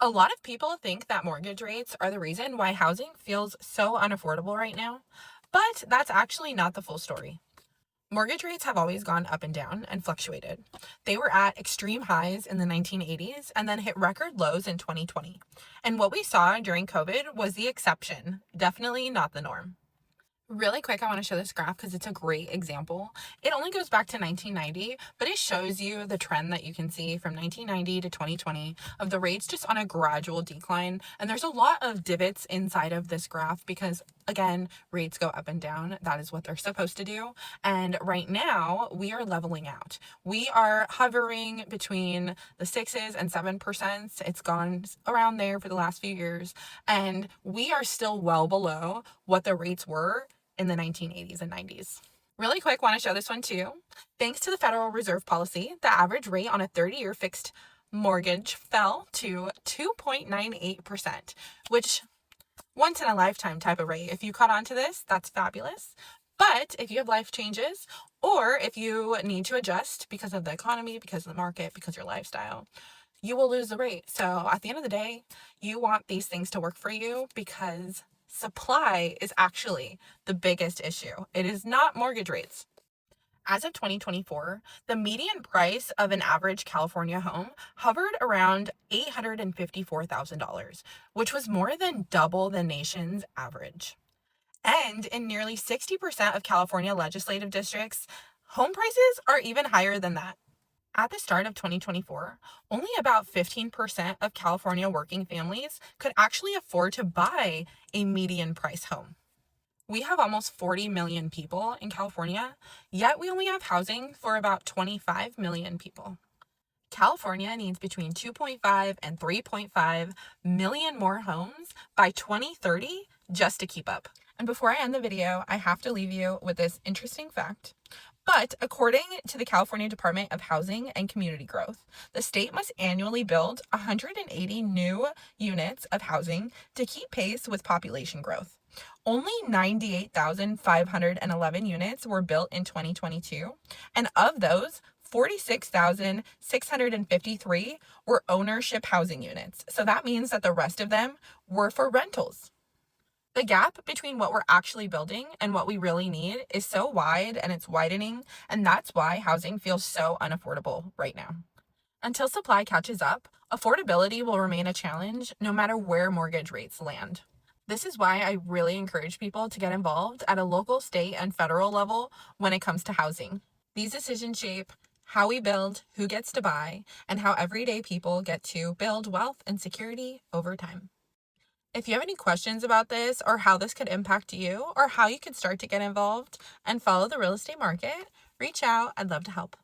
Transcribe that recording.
A lot of people think that mortgage rates are the reason why housing feels so unaffordable right now, but that's actually not the full story. Mortgage rates have always gone up and down and fluctuated. They were at extreme highs in the 1980s and then hit record lows in 2020. And what we saw during COVID was the exception, definitely not the norm. Really quick, I want to show this graph because it's a great example. It only goes back to 1990, but it shows you the trend that you can see from 1990 to 2020 of the rates just on a gradual decline. And there's a lot of divots inside of this graph because, again, rates go up and down. That is what they're supposed to do. And right now, we are leveling out. We are hovering between the 6s and 7%. It's gone around there for the last few years. And we are still well below what the rates were in the 1980s and 90s. Really quick, want to show this one too. Thanks to the Federal Reserve policy, the average rate on a 30-year fixed mortgage fell to 2.98%, which once in a lifetime type of rate. If you caught on to this, that's fabulous. But if you have life changes or if you need to adjust because of the economy, because of the market, because of your lifestyle, you will lose the rate. So at the end of the day, you want these things to work for you because supply is actually the biggest issue. It is not mortgage rates. As of 2024, the median price of an average California home hovered around $854,000, which was more than double the nation's average. And in nearly 60% of California legislative districts, home prices are even higher than that. At the start of 2024, only about 15% of California working families could actually afford to buy a median price home. We have almost 40 million people in California, yet we only have housing for about 25 million people. California needs between 2.5 and 3.5 million more homes by 2030 just to keep up. And before I end the video, I have to leave you with this interesting fact. But according to the California Department of Housing and Community Growth, the state must annually build 180 new units of housing to keep pace with population growth. Only 98,511 units were built in 2022, and of those, 46,653 were ownership housing units. So that means that the rest of them were for rentals. The gap between what we're actually building and what we really need is so wide and it's widening, and that's why housing feels so unaffordable right now. Until supply catches up, affordability will remain a challenge no matter where mortgage rates land. This is why I really encourage people to get involved at a local, state, and federal level when it comes to housing. These decisions shape how we build, who gets to buy, and how everyday people get to build wealth and security over time. If you have any questions about this or how this could impact you or how you can start to get involved and follow the real estate market, reach out. I'd love to help.